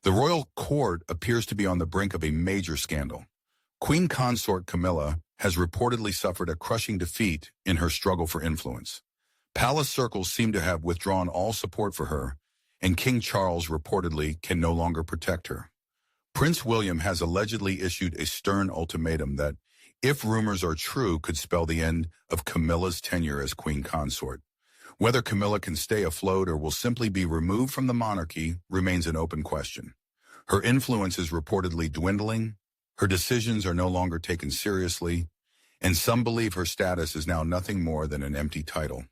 The royal court appears to be on the brink of a major scandal. Queen consort Camilla has reportedly suffered a crushing defeat in her struggle for influence. Palace circles seem to have withdrawn all support for her, and King Charles reportedly can no longer protect her. Prince William has allegedly issued a stern ultimatum that, if rumors are true, could spell the end of Camilla's tenure as queen consort. Whether Camilla can stay afloat or will simply be removed from the monarchy remains an open question. Her influence is reportedly dwindling, her decisions are no longer taken seriously, and some believe her status is now nothing more than an empty title.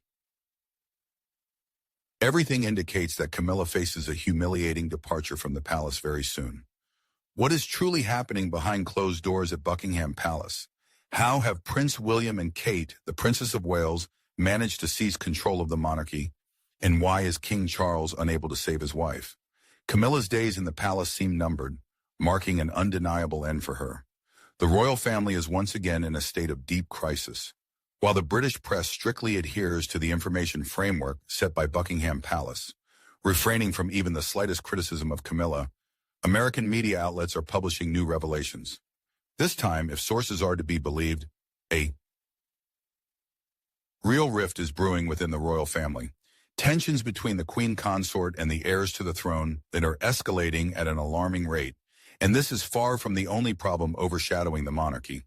Everything indicates that Camilla faces a humiliating departure from the palace very soon. What is truly happening behind closed doors at Buckingham Palace? How have Prince William and Kate, the Princess of Wales, managed to seize control of the monarchy? And why is King Charles unable to save his wife? Camilla's days in the palace seem numbered, marking an undeniable end for her. The royal family is once again in a state of deep crisis. While the British press strictly adheres to the information framework set by Buckingham Palace, refraining from even the slightest criticism of Camilla, American media outlets are publishing new revelations. This time, if sources are to be believed, a real rift is brewing within the royal family. Tensions between the queen consort and the heirs to the throne that are escalating at an alarming rate, and this is far from the only problem overshadowing the monarchy.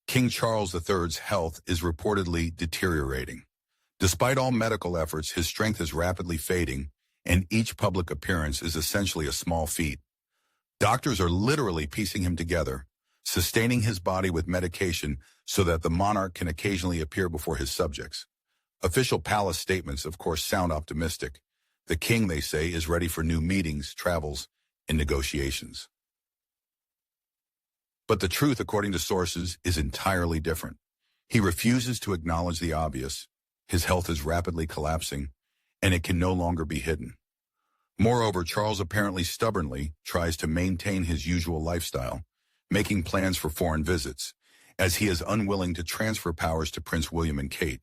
King Charles III's health is reportedly deteriorating. Despite all medical efforts, his strength is rapidly fading, and each public appearance is essentially a small feat. Doctors are literally piecing him together, sustaining his body with medication so that the monarch can occasionally appear before his subjects. Official palace statements, of course, sound optimistic. The king, they say, is ready for new meetings, travels, and negotiations. But the truth, according to sources, is entirely different. He refuses to acknowledge the obvious. His health is rapidly collapsing, and it can no longer be hidden. Moreover, Charles apparently stubbornly tries to maintain his usual lifestyle, making plans for foreign visits, as he is unwilling to transfer powers to Prince William and Kate.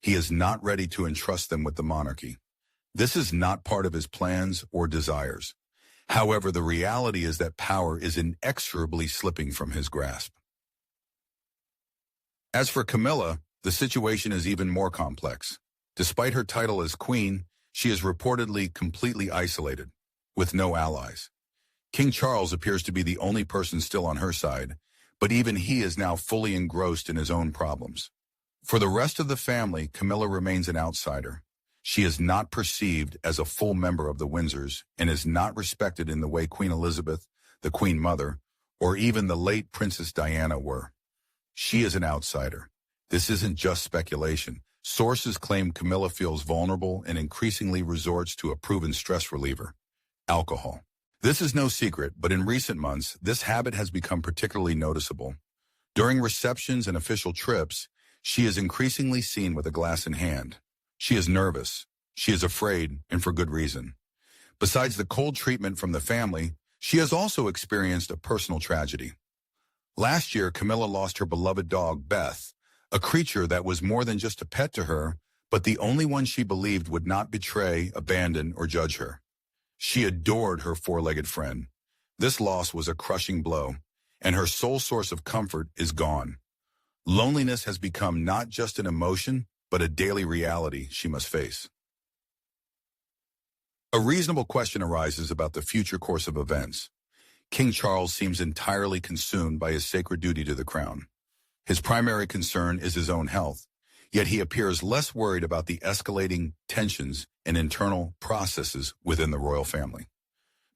He is not ready to entrust them with the monarchy. This is not part of his plans or desires. However, the reality is that power is inexorably slipping from his grasp. As for Camilla, the situation is even more complex. Despite her title as queen, she is reportedly completely isolated, with no allies. King Charles appears to be the only person still on her side, but even he is now fully engrossed in his own problems. For the rest of the family, Camilla remains an outsider. She is not perceived as a full member of the Windsors and is not respected in the way Queen Elizabeth, the Queen Mother, or even the late Princess Diana were. She is an outsider. This isn't just speculation. Sources claim Camilla feels vulnerable and increasingly resorts to a proven stress reliever: alcohol. This is no secret, but in recent months, this habit has become particularly noticeable. During receptions and official trips, she is increasingly seen with a glass in hand. She is nervous, she is afraid, and for good reason. Besides the cold treatment from the family, she has also experienced a personal tragedy. Last year, Camilla lost her beloved dog, Beth, a creature that was more than just a pet to her, but the only one she believed would not betray, abandon, or judge her. She adored her four-legged friend. This loss was a crushing blow, and her sole source of comfort is gone. Loneliness has become not just an emotion, but a daily reality she must face. A reasonable question arises about the future course of events. King Charles seems entirely consumed by his sacred duty to the crown. His primary concern is his own health, yet he appears less worried about the escalating tensions and internal processes within the royal family.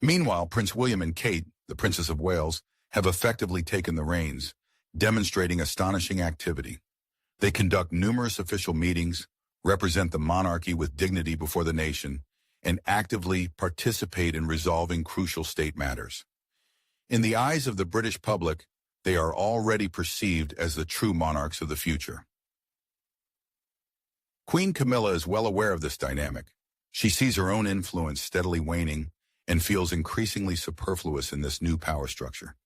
Meanwhile, Prince William and Kate, the Princess of Wales, have effectively taken the reins, demonstrating astonishing activity. They conduct numerous official meetings, represent the monarchy with dignity before the nation, and actively participate in resolving crucial state matters. In the eyes of the British public, they are already perceived as the true monarchs of the future. Queen Camilla is well aware of this dynamic. She sees her own influence steadily waning and feels increasingly superfluous in this new power structure.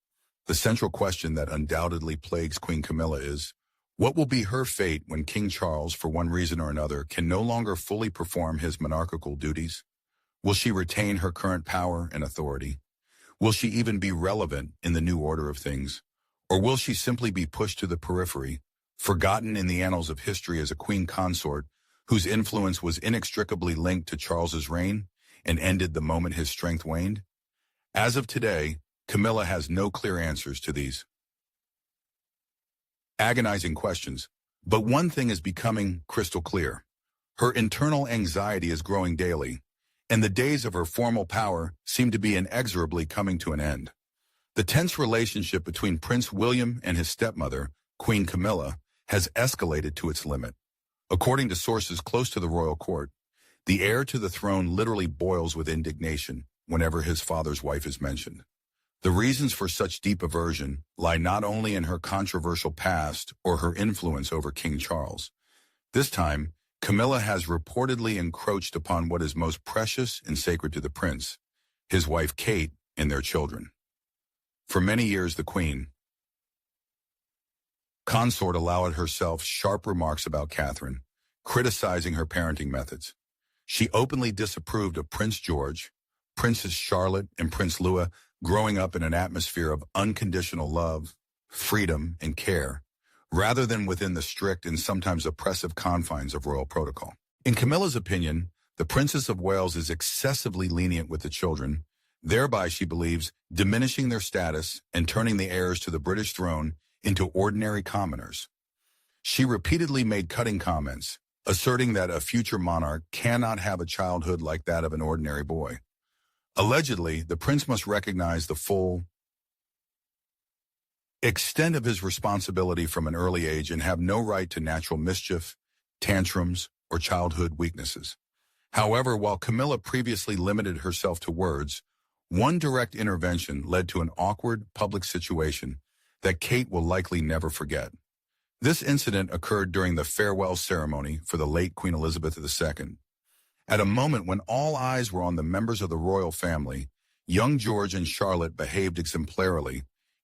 The central question that undoubtedly plagues Queen Camilla is, what will be her fate when King Charles, for one reason or another, can no longer fully perform his monarchical duties? Will she retain her current power and authority? Will she even be relevant in the new order of things? Or will she simply be pushed to the periphery, forgotten in the annals of history as a queen consort whose influence was inextricably linked to Charles's reign and ended the moment his strength waned? As of today, Camilla has no clear answers to these agonizing questions. But one thing is becoming crystal clear. Her internal anxiety is growing daily, and the days of her formal power seem to be inexorably coming to an end. The tense relationship between Prince William and his stepmother, Queen Camilla, has escalated to its limit. According to sources close to the royal court, the heir to the throne literally boils with indignation whenever his father's wife is mentioned. The reasons for such deep aversion lie not only in her controversial past or her influence over King Charles. This time, Camilla has reportedly encroached upon what is most precious and sacred to the prince, his wife Kate, and their children. For many years, the queen consort allowed herself sharp remarks about Catherine, criticizing her parenting methods. She openly disapproved of Prince George, Princess Charlotte, and Prince Louis growing up in an atmosphere of unconditional love, freedom, and care, rather than within the strict and sometimes oppressive confines of royal protocol. In Camilla's opinion, the Princess of Wales is excessively lenient with the children, thereby, she believes, diminishing their status and turning the heirs to the British throne into ordinary commoners. She repeatedly made cutting comments, asserting that a future monarch cannot have a childhood like that of an ordinary boy. Allegedly, the prince must recognize the full extent of his responsibility from an early age and have no right to natural mischief, tantrums, or childhood weaknesses. However, while Camilla previously limited herself to words, one direct intervention led to an awkward public situation that Kate will likely never forget. This incident occurred during the farewell ceremony for the late Queen Elizabeth II. At a moment when all eyes were on the members of the royal family, young George and Charlotte behaved exemplarily,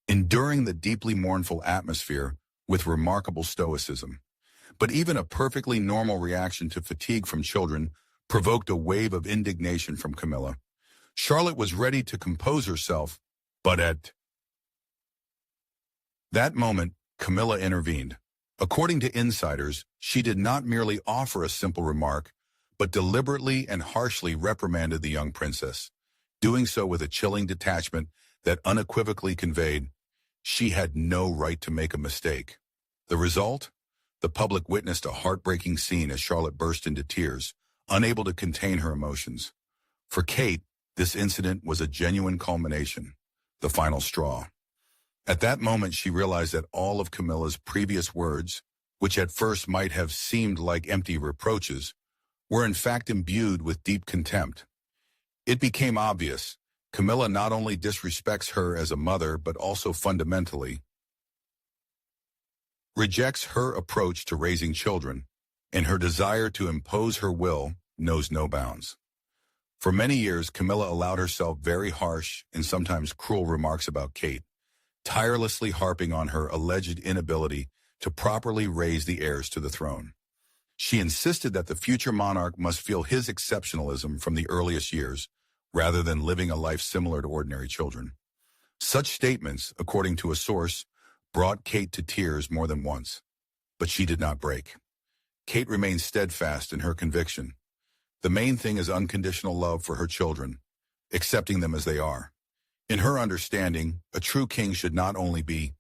enduring the deeply mournful atmosphere with remarkable stoicism. But even a perfectly normal reaction to fatigue from children provoked a wave of indignation from Camilla. Charlotte was ready to compose herself, but at that moment, Camilla intervened. According to insiders, she did not merely offer a simple remark, but deliberately and harshly reprimanded the young princess, doing so with a chilling detachment that unequivocally conveyed she had no right to make a mistake. The result? The public witnessed a heartbreaking scene as Charlotte burst into tears, unable to contain her emotions. For Kate, this incident was a genuine culmination, the final straw. At that moment, she realized that all of Camilla's previous words, which at first might have seemed like empty reproaches, were in fact imbued with deep contempt. It became obvious Camilla not only disrespects her as a mother, but also fundamentally rejects her approach to raising children, and her desire to impose her will knows no bounds. For many years, Camilla allowed herself very harsh and sometimes cruel remarks about Kate, tirelessly harping on her alleged inability to properly raise the heirs to the throne. She insisted that the future monarch must feel his exceptionalism from the earliest years, rather than living a life similar to ordinary children. Such statements, according to a source, brought Kate to tears more than once, but she did not break. Kate remained steadfast in her conviction. The main thing is unconditional love for her children, accepting them as they are. In her understanding, a true king should not only be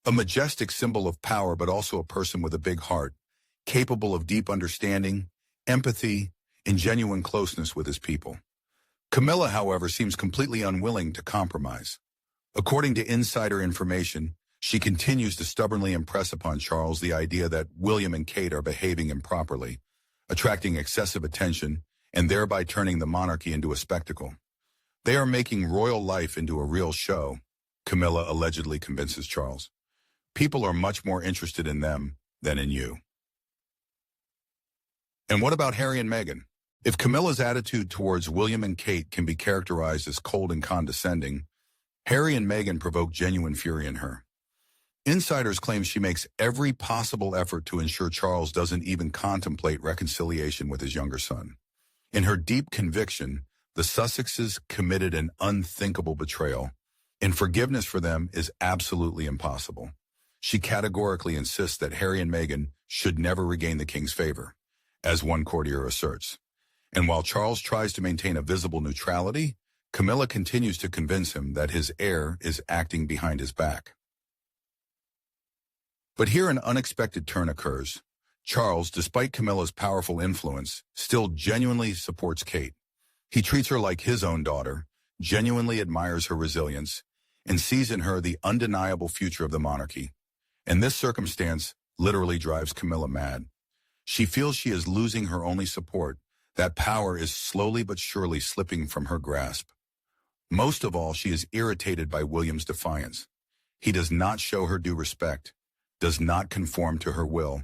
a majestic symbol of power, but also a person with a big heart, capable of deep understanding, empathy, and genuine closeness with his people. Camilla, however, seems completely unwilling to compromise. According to insider information, she continues to stubbornly impress upon Charles the idea that William and Kate are behaving improperly, attracting excessive attention, and thereby turning the monarchy into a spectacle. They are making royal life into a real show, Camilla allegedly convinces Charles. People are much more interested in them than in you. And what about Harry and Meghan? If Camilla's attitude towards William and Kate can be characterized as cold and condescending, Harry and Meghan provoke genuine fury in her. Insiders claim she makes every possible effort to ensure Charles doesn't even contemplate reconciliation with his younger son. In her deep conviction, the Sussexes committed an unthinkable betrayal, and forgiveness for them is absolutely impossible. She categorically insists that Harry and Meghan should never regain the king's favor, as one courtier asserts. And while Charles tries to maintain a visible neutrality, Camilla continues to convince him that his heir is acting behind his back. But here an unexpected turn occurs. Charles, despite Camilla's powerful influence, still genuinely supports Kate. He treats her like his own daughter, genuinely admires her resilience, and sees in her the undeniable future of the monarchy. And this circumstance literally drives Camilla mad. She feels she is losing her only support, that power is slowly but surely slipping from her grasp. Most of all, she is irritated by William's defiance. He does not show her due respect, does not conform to her will,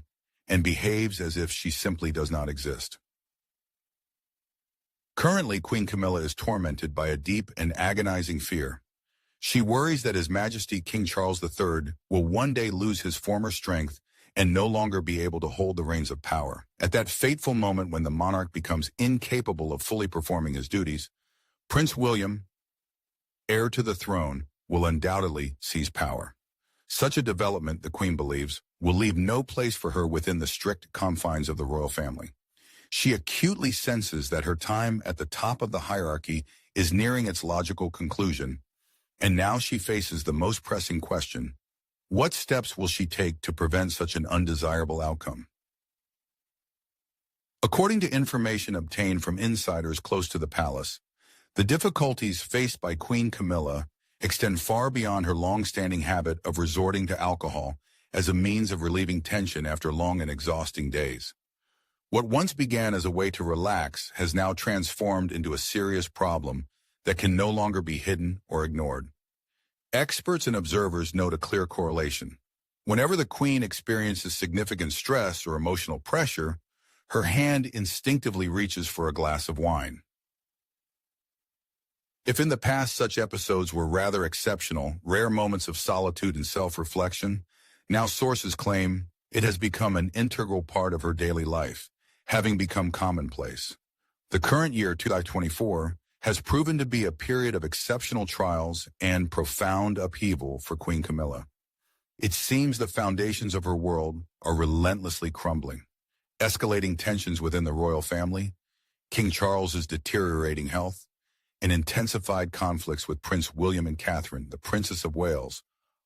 and behaves as if she simply does not exist. Currently, Queen Camilla is tormented by a deep and agonizing fear. She worries that His Majesty King Charles III will one day lose his former strength and no longer be able to hold the reins of power. At that fateful moment when the monarch becomes incapable of fully performing his duties, Prince William, heir to the throne, will undoubtedly seize power. Such a development, the Queen believes, will leave no place for her within the strict confines of the royal family. She acutely senses that her time at the top of the hierarchy is nearing its logical conclusion, and now she faces the most pressing question: what steps will she take to prevent such an undesirable outcome? According to information obtained from insiders close to the palace, the difficulties faced by Queen Camilla extend far beyond her long-standing habit of resorting to alcohol as a means of relieving tension after long and exhausting days. What once began as a way to relax has now transformed into a serious problem that can no longer be hidden or ignored. Experts and observers note a clear correlation. Whenever the Queen experiences significant stress or emotional pressure, her hand instinctively reaches for a glass of wine. If in the past such episodes were rather exceptional, rare moments of solitude and self-reflection, now sources claim it has become an integral part of her daily life, having become commonplace. The current year, 2024, has proven to be a period of exceptional trials and profound upheaval for Queen Camilla. It seems the foundations of her world are relentlessly crumbling. Escalating tensions within the royal family, King Charles's deteriorating health, and intensified conflicts with Prince William and Catherine, the Princess of Wales.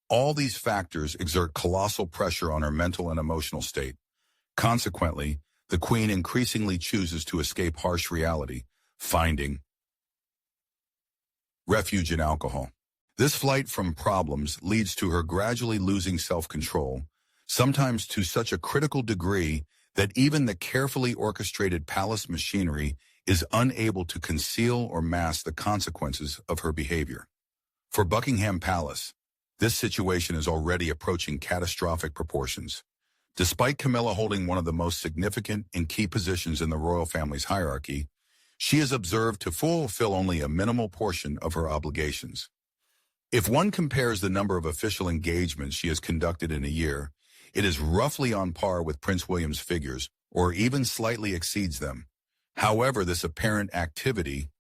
All these factors exert colossal pressure on her mental and emotional state. Consequently, the Queen increasingly chooses to escape harsh reality, finding refuge in alcohol. This flight from problems leads to her gradually losing self-control, sometimes to such a critical degree that even the carefully orchestrated palace machinery is unable to conceal or mask the consequences of her behavior. For Buckingham Palace, this situation is already approaching catastrophic proportions. Despite Camilla holding one of the most significant and key positions in the royal family's hierarchy, she is observed to fulfill only a minimal portion of her obligations. If one compares the number of official engagements she has conducted in a year, it is roughly on par with Prince William's figures, or even slightly exceeds them. However, this apparent activity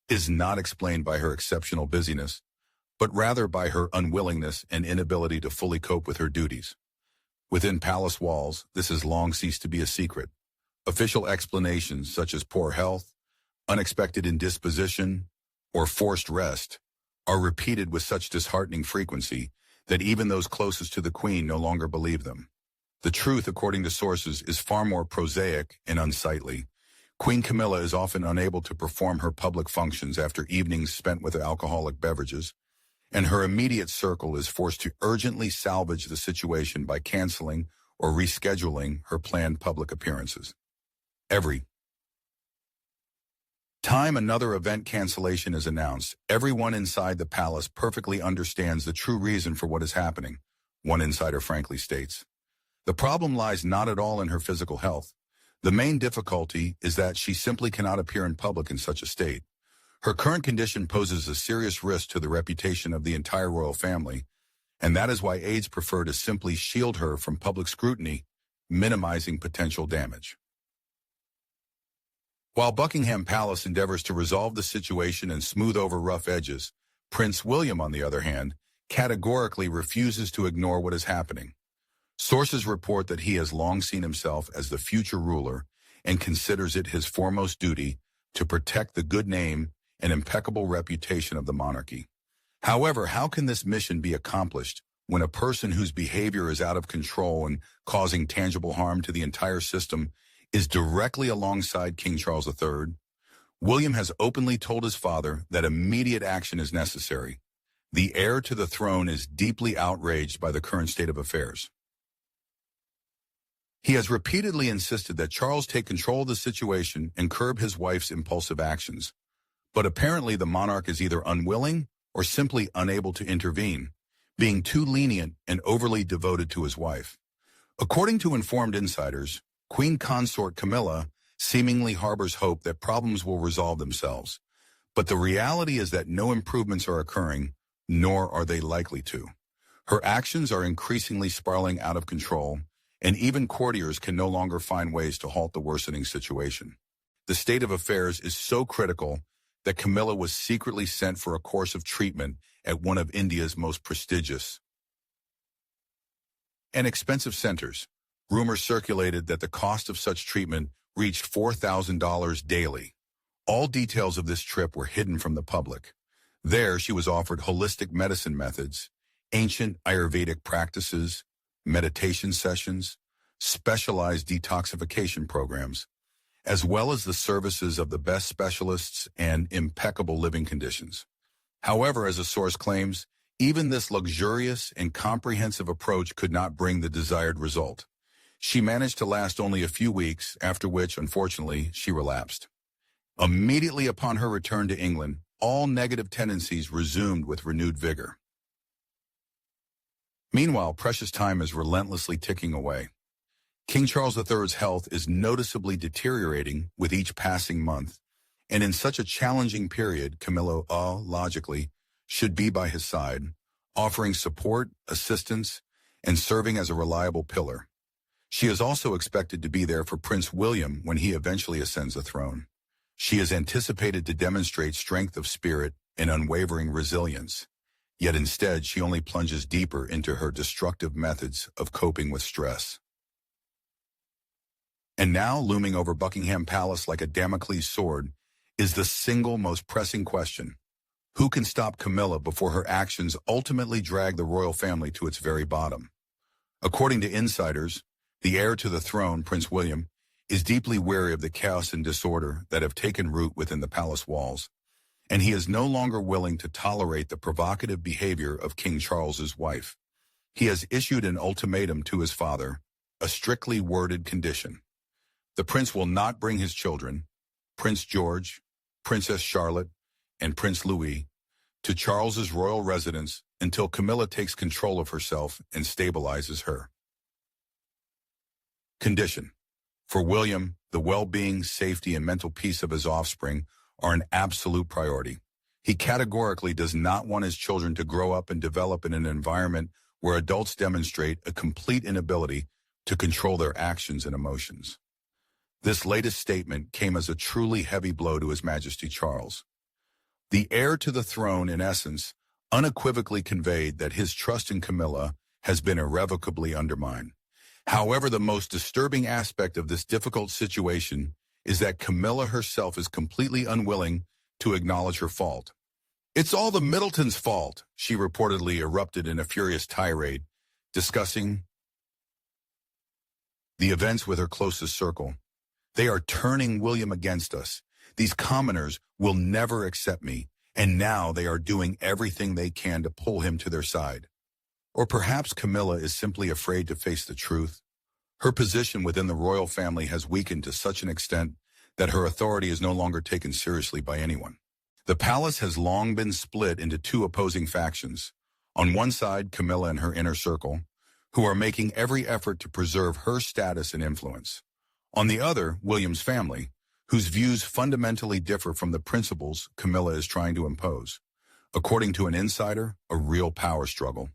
is not explained by her exceptional busyness, but rather by her unwillingness and inability to fully cope with her duties. Within palace walls, this has long ceased to be a secret. Official explanations such as poor health, unexpected indisposition, or forced rest are repeated with such disheartening frequency that even those closest to the Queen no longer believe them. The truth, according to sources, is far more prosaic and unsightly. Queen Camilla is often unable to perform her public functions after evenings spent with alcoholic beverages, and her immediate circle is forced to urgently salvage the situation by canceling or rescheduling her planned public appearances. Every time another event cancellation is announced, everyone inside the palace perfectly understands the true reason for what is happening, one insider frankly states. The problem lies not at all in her physical health. The main difficulty is that she simply cannot appear in public in such a state. Her current condition poses a serious risk to the reputation of the entire royal family, and that is why aides prefer to simply shield her from public scrutiny, minimizing potential damage. While Buckingham Palace endeavors to resolve the situation and smooth over rough edges, Prince William, on the other hand, categorically refuses to ignore what is happening. Sources report that he has long seen himself as the future ruler and considers it his foremost duty to protect the good name and impeccable reputation of the monarchy. However, how can this mission be accomplished when a person whose behavior is out of control and causing tangible harm to the entire system is directly alongside King Charles III? William has openly told his father that immediate action is necessary. The heir to the throne is deeply outraged by the current state of affairs. He has repeatedly insisted that Charles take control of the situation and curb his wife's impulsive actions. But apparently the monarch is either unwilling or simply unable to intervene, being too lenient and overly devoted to his wife. According to informed insiders, Queen Consort Camilla seemingly harbors hope that problems will resolve themselves. But the reality is that no improvements are occurring, nor are they likely to. Her actions are increasingly spiraling out of control, and even courtiers can no longer find ways to halt the worsening situation. The state of affairs is so critical that Camilla was secretly sent for a course of treatment at one of India's most prestigious and expensive centers. Rumors circulated that the cost of such treatment reached $4,000 daily. All details of this trip were hidden from the public. There, she was offered holistic medicine methods, ancient Ayurvedic practices, meditation sessions, specialized detoxification programs, as well as the services of the best specialists and impeccable living conditions. However, as a source claims, even this luxurious and comprehensive approach could not bring the desired result. She managed to last only a few weeks, after which, unfortunately, she relapsed. Immediately upon her return to England, all negative tendencies resumed with renewed vigor. Meanwhile, precious time is relentlessly ticking away. King Charles III's health is noticeably deteriorating with each passing month, and in such a challenging period, Camilla, logically, should be by his side, offering support, assistance, and serving as a reliable pillar. She is also expected to be there for Prince William when he eventually ascends the throne. She is anticipated to demonstrate strength of spirit and unwavering resilience, yet instead she only plunges deeper into her destructive methods of coping with stress. And now, looming over Buckingham Palace like a Damocles sword, is the single most pressing question. Who can stop Camilla before her actions ultimately drag the royal family to its very bottom? According to insiders, the heir to the throne, Prince William, is deeply wary of the chaos and disorder that have taken root within the palace walls, and he is no longer willing to tolerate the provocative behavior of King Charles's wife. He has issued an ultimatum to his father, a strictly worded condition. The prince will not bring his children, Prince George, Princess Charlotte, and Prince Louis, to Charles's royal residence until Camilla takes control of herself and stabilizes her. Condition. For William, the well-being, safety, and mental peace of his offspring are an absolute priority. He categorically does not want his children to grow up and develop in an environment where adults demonstrate a complete inability to control their actions and emotions. This latest statement came as a truly heavy blow to His Majesty Charles. The heir to the throne, in essence, unequivocally conveyed that his trust in Camilla has been irrevocably undermined. However, the most disturbing aspect of this difficult situation is that Camilla herself is completely unwilling to acknowledge her fault. "It's all the Middletons' fault," she reportedly erupted in a furious tirade, discussing the events with her closest circle. "They are turning William against us. These commoners will never accept me, and now they are doing everything they can to pull him to their side." Or perhaps Camilla is simply afraid to face the truth. Her position within the royal family has weakened to such an extent that her authority is no longer taken seriously by anyone. The palace has long been split into two opposing factions. On one side, Camilla and her inner circle, who are making every effort to preserve her status and influence. On the other, William's family, whose views fundamentally differ from the principles Camilla is trying to impose. According to an insider, a real power struggle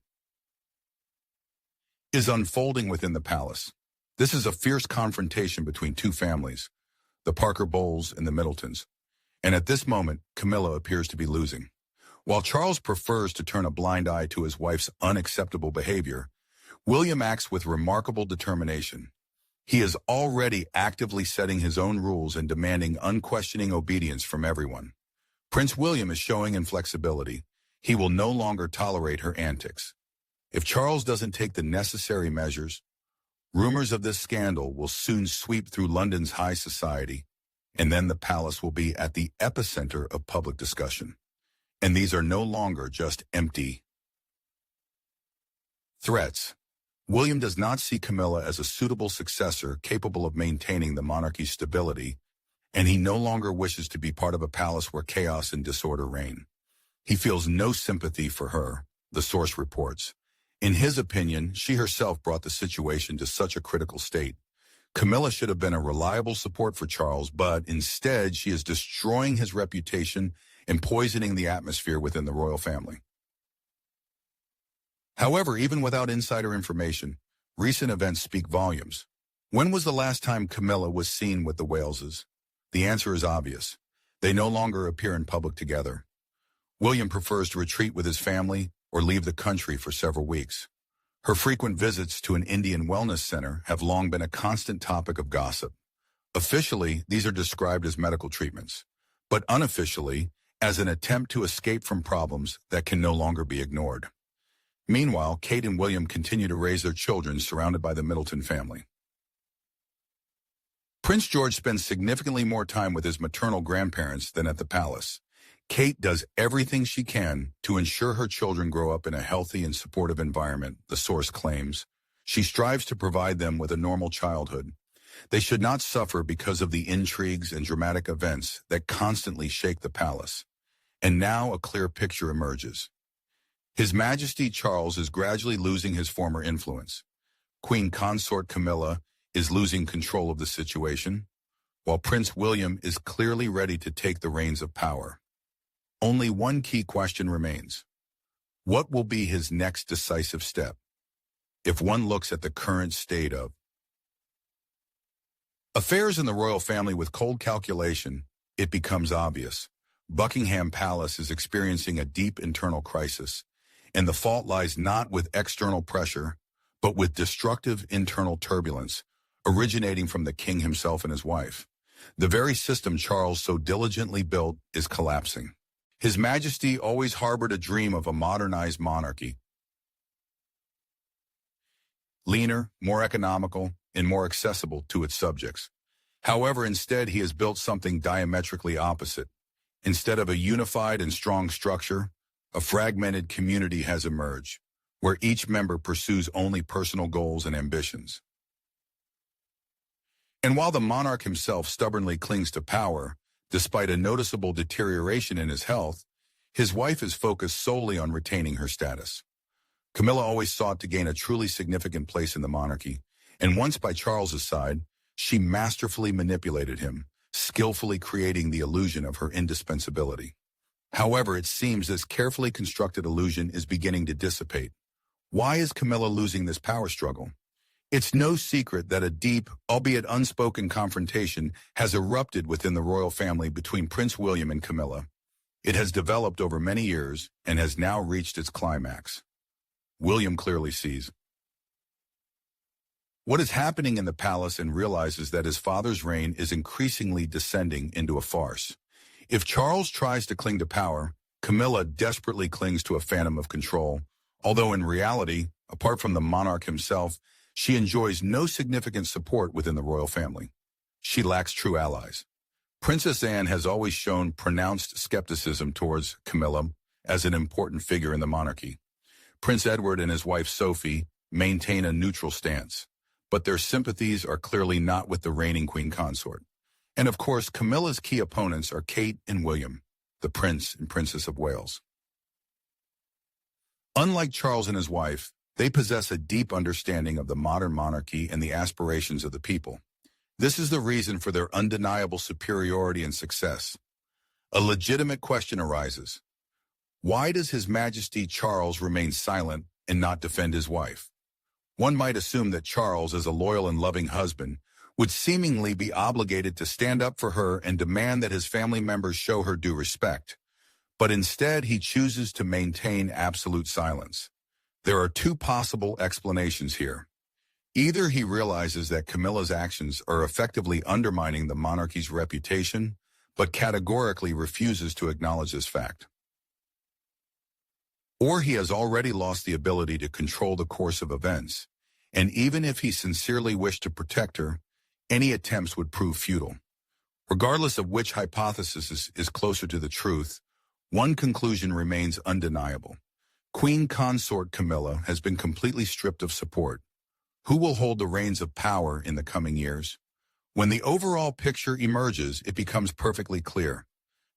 is unfolding within the palace. This is a fierce confrontation between two families, the Parker Bowles and the Middletons. And at this moment, Camilla appears to be losing. While Charles prefers to turn a blind eye to his wife's unacceptable behavior, William acts with remarkable determination. He is already actively setting his own rules and demanding unquestioning obedience from everyone. Prince William is showing inflexibility. He will no longer tolerate her antics. If Charles doesn't take the necessary measures, rumors of this scandal will soon sweep through London's high society, and then the palace will be at the epicenter of public discussion. And these are no longer just empty threats. William does not see Camilla as a suitable successor capable of maintaining the monarchy's stability, and he no longer wishes to be part of a palace where chaos and disorder reign. He feels no sympathy for her, the source reports. In his opinion, she herself brought the situation to such a critical state. Camilla should have been a reliable support for Charles, but instead she is destroying his reputation and poisoning the atmosphere within the royal family. However, even without insider information, recent events speak volumes. When was the last time Camilla was seen with the Waleses? The answer is obvious. They no longer appear in public together. William prefers to retreat with his family or leave the country for several weeks. Her frequent visits to an Indian wellness center have long been a constant topic of gossip. Officially, these are described as medical treatments, but unofficially, as an attempt to escape from problems that can no longer be ignored. Meanwhile, Kate and William continue to raise their children surrounded by the Middleton family. Prince George spends significantly more time with his maternal grandparents than at the palace. Kate does everything she can to ensure her children grow up in a healthy and supportive environment, the source claims. She strives to provide them with a normal childhood. They should not suffer because of the intrigues and dramatic events that constantly shake the palace. And now a clear picture emerges. His Majesty Charles is gradually losing his former influence. Queen Consort Camilla is losing control of the situation, while Prince William is clearly ready to take the reins of power. Only one key question remains. What will be his next decisive step? If one looks at the current state of affairs in the royal family with cold calculation, it becomes obvious. Buckingham Palace is experiencing a deep internal crisis, and the fault lies not with external pressure, but with destructive internal turbulence originating from the king himself and his wife. The very system Charles so diligently built is collapsing. His Majesty always harbored a dream of a modernized monarchy, leaner, more economical, and more accessible to its subjects. However, instead he has built something diametrically opposite. Instead of a unified and strong structure, a fragmented community has emerged, where each member pursues only personal goals and ambitions. And while the monarch himself stubbornly clings to power, despite a noticeable deterioration in his health, his wife is focused solely on retaining her status. Camilla always sought to gain a truly significant place in the monarchy, and once by Charles's side, she masterfully manipulated him, skillfully creating the illusion of her indispensability. However, it seems this carefully constructed illusion is beginning to dissipate. Why is Camilla losing this power struggle? It's no secret that a deep, albeit unspoken confrontation has erupted within the royal family between Prince William and Camilla. It has developed over many years and has now reached its climax. William clearly sees what is happening in the palace and realizes that his father's reign is increasingly descending into a farce. If Charles tries to cling to power, Camilla desperately clings to a phantom of control, although in reality, apart from the monarch himself, she enjoys no significant support within the royal family. She lacks true allies. Princess Anne has always shown pronounced skepticism towards Camilla as an important figure in the monarchy. Prince Edward and his wife Sophie maintain a neutral stance, but their sympathies are clearly not with the reigning queen consort. And of course, Camilla's key opponents are Kate and William, the Prince and Princess of Wales. Unlike Charles and his wife, they possess a deep understanding of the modern monarchy and the aspirations of the people. This is the reason for their undeniable superiority and success. A legitimate question arises. Why does His Majesty Charles remain silent and not defend his wife? One might assume that Charles, as a loyal and loving husband, would seemingly be obligated to stand up for her and demand that his family members show her due respect. But instead, he chooses to maintain absolute silence. There are two possible explanations here. Either he realizes that Camilla's actions are effectively undermining the monarchy's reputation, but categorically refuses to acknowledge this fact. Or he has already lost the ability to control the course of events, and even if he sincerely wished to protect her, any attempts would prove futile. Regardless of which hypothesis is closer to the truth, one conclusion remains undeniable. Queen Consort Camilla has been completely stripped of support. Who will hold the reins of power in the coming years? When the overall picture emerges, it becomes perfectly clear.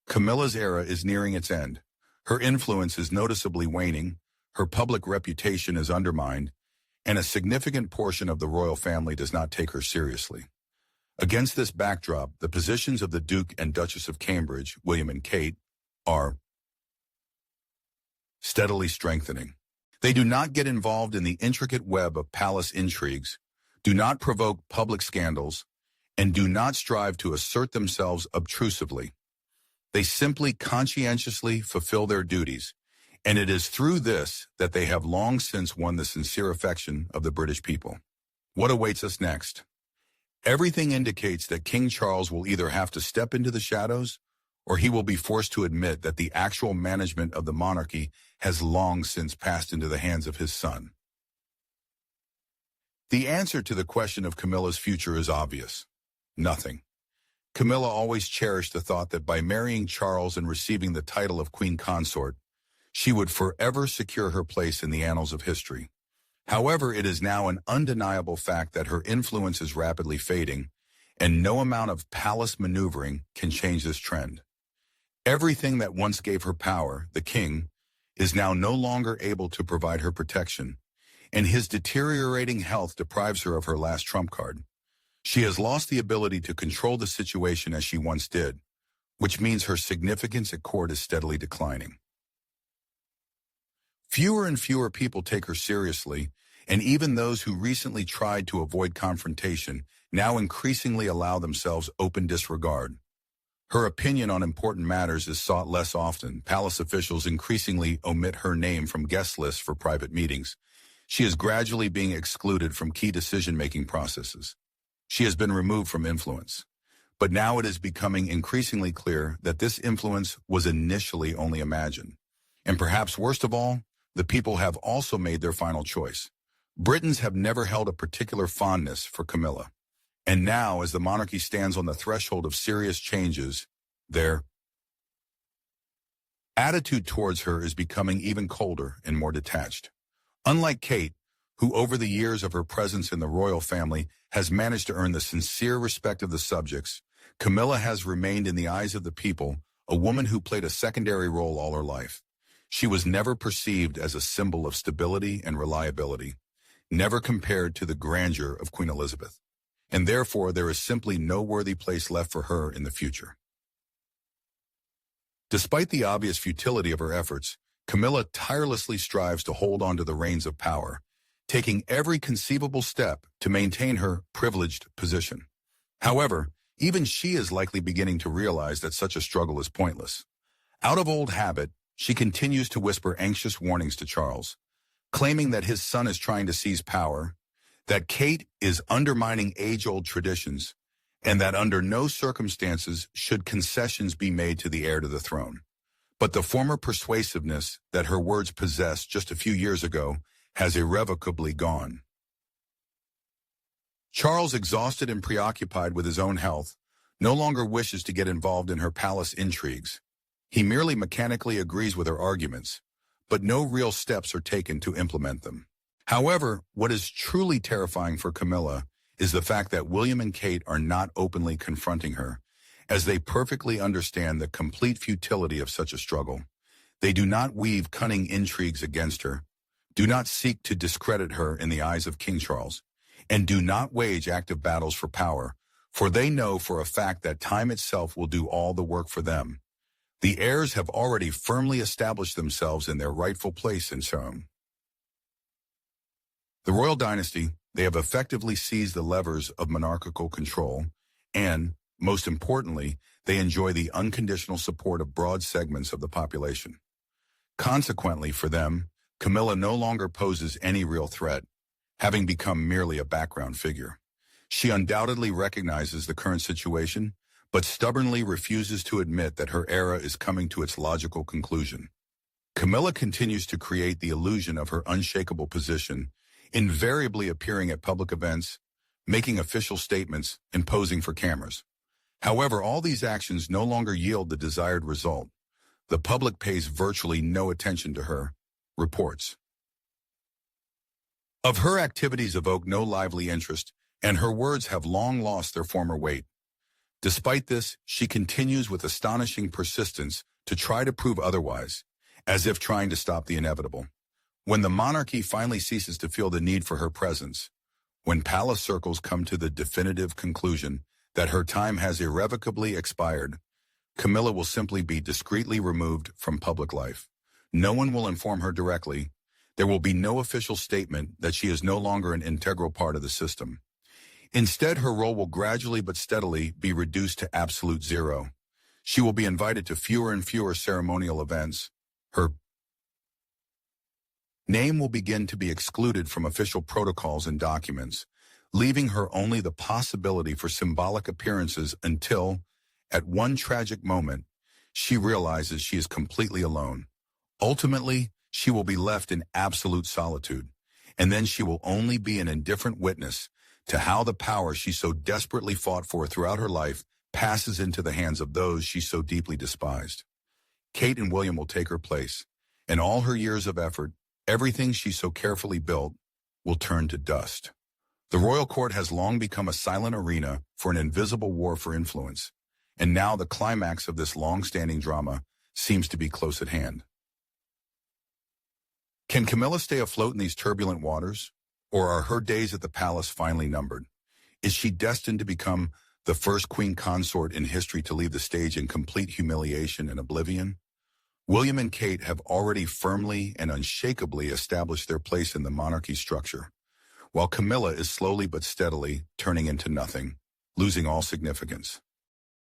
Camilla's era is nearing its end. Her influence is noticeably waning, her public reputation is undermined, and a significant portion of the royal family does not take her seriously. Against this backdrop, the positions of the Duke and Duchess of Cambridge, William and Kate, are steadily strengthening. They do not get involved in the intricate web of palace intrigues, do not provoke public scandals, and do not strive to assert themselves obtrusively. They simply conscientiously fulfill their duties, and it is through this that they have long since won the sincere affection of the British people. What awaits us next? Everything indicates that King Charles will either have to step into the shadows, or he will be forced to admit that the actual management of the monarchy has long since passed into the hands of his son. The answer to the question of Camilla's future is obvious. Nothing. Camilla always cherished the thought that by marrying Charles and receiving the title of Queen Consort, she would forever secure her place in the annals of history. However, it is now an undeniable fact that her influence is rapidly fading, and no amount of palace maneuvering can change this trend. Everything that once gave her power, the king, is now no longer able to provide her protection, and his deteriorating health deprives her of her last trump card. She has lost the ability to control the situation as she once did, which means her significance at court is steadily declining. Fewer and fewer people take her seriously, and even those who recently tried to avoid confrontation now increasingly allow themselves open disregard. Her opinion on important matters is sought less often. Palace officials increasingly omit her name from guest lists for private meetings. She is gradually being excluded from key decision-making processes. She has been removed from influence. But now it is becoming increasingly clear that this influence was initially only imagined. And perhaps worst of all, the people have also made their final choice. Britons have never held a particular fondness for Camilla. And now, as the monarchy stands on the threshold of serious changes, their attitude towards her is becoming even colder and more detached. Unlike Kate, who over the years of her presence in the royal family has managed to earn the sincere respect of the subjects, Camilla has remained in the eyes of the people a woman who played a secondary role all her life. She was never perceived as a symbol of stability and reliability, never compared to the grandeur of Queen Elizabeth. And therefore there is simply no worthy place left for her in the future. Despite the obvious futility of her efforts, Camilla tirelessly strives to hold on to the reins of power, taking every conceivable step to maintain her privileged position. However, even she is likely beginning to realize that such a struggle is pointless. Out of old habit, she continues to whisper anxious warnings to Charles, claiming that his son is trying to seize power, that Kate is undermining age-old traditions, and that under no circumstances should concessions be made to the heir to the throne. But the former persuasiveness that her words possessed just a few years ago has irrevocably gone. Charles, exhausted and preoccupied with his own health, no longer wishes to get involved in her palace intrigues. He merely mechanically agrees with her arguments, but no real steps are taken to implement them. However, what is truly terrifying for Camilla is the fact that William and Kate are not openly confronting her, as they perfectly understand the complete futility of such a struggle. They do not weave cunning intrigues against her, do not seek to discredit her in the eyes of King Charles, and do not wage active battles for power, for they know for a fact that time itself will do all the work for them. The heirs have already firmly established themselves in their rightful place in Rome. The royal dynasty, They have effectively seized the levers of monarchical control, and, most importantly, they enjoy the unconditional support of broad segments of the population. Consequently, for them, Camilla no longer poses any real threat, having become merely a background figure. She undoubtedly recognizes the current situation, but stubbornly refuses to admit that her era is coming to its logical conclusion. Camilla continues to create the illusion of her unshakable position, invariably appearing at public events, making official statements, and posing for cameras. However, all these actions no longer yield the desired result. The public pays virtually no attention to her, reports of her activities evoke no lively interest, and her words have long lost their former weight. Despite this, she continues with astonishing persistence to try to prove otherwise, as if trying to stop the inevitable. When the monarchy finally ceases to feel the need for her presence, when palace circles come to the definitive conclusion that her time has irrevocably expired, Camilla will simply be discreetly removed from public life. No one will inform her directly. There will be no official statement that she is no longer an integral part of the system. Instead, her role will gradually but steadily be reduced to absolute zero. She will be invited to fewer and fewer ceremonial events. Her name will begin to be excluded from official protocols and documents, leaving her only the possibility for symbolic appearances until, at one tragic moment, she realizes she is completely alone. Ultimately, she will be left in absolute solitude, and then she will only be an indifferent witness to how the power she so desperately fought for throughout her life passes into the hands of those she so deeply despised. Kate and William will take her place, and all her years of effort, everything she so carefully built, will turn to dust. The royal court has long become a silent arena for an invisible war for influence, and now the climax of this long-standing drama seems to be close at hand. Can Camilla stay afloat in these turbulent waters, or are her days at the palace finally numbered? Is she destined to become the first queen consort in history to leave the stage in complete humiliation and oblivion? William and Kate have already firmly and unshakably established their place in the monarchy structure, while Camilla is slowly but steadily turning into nothing, losing all significance.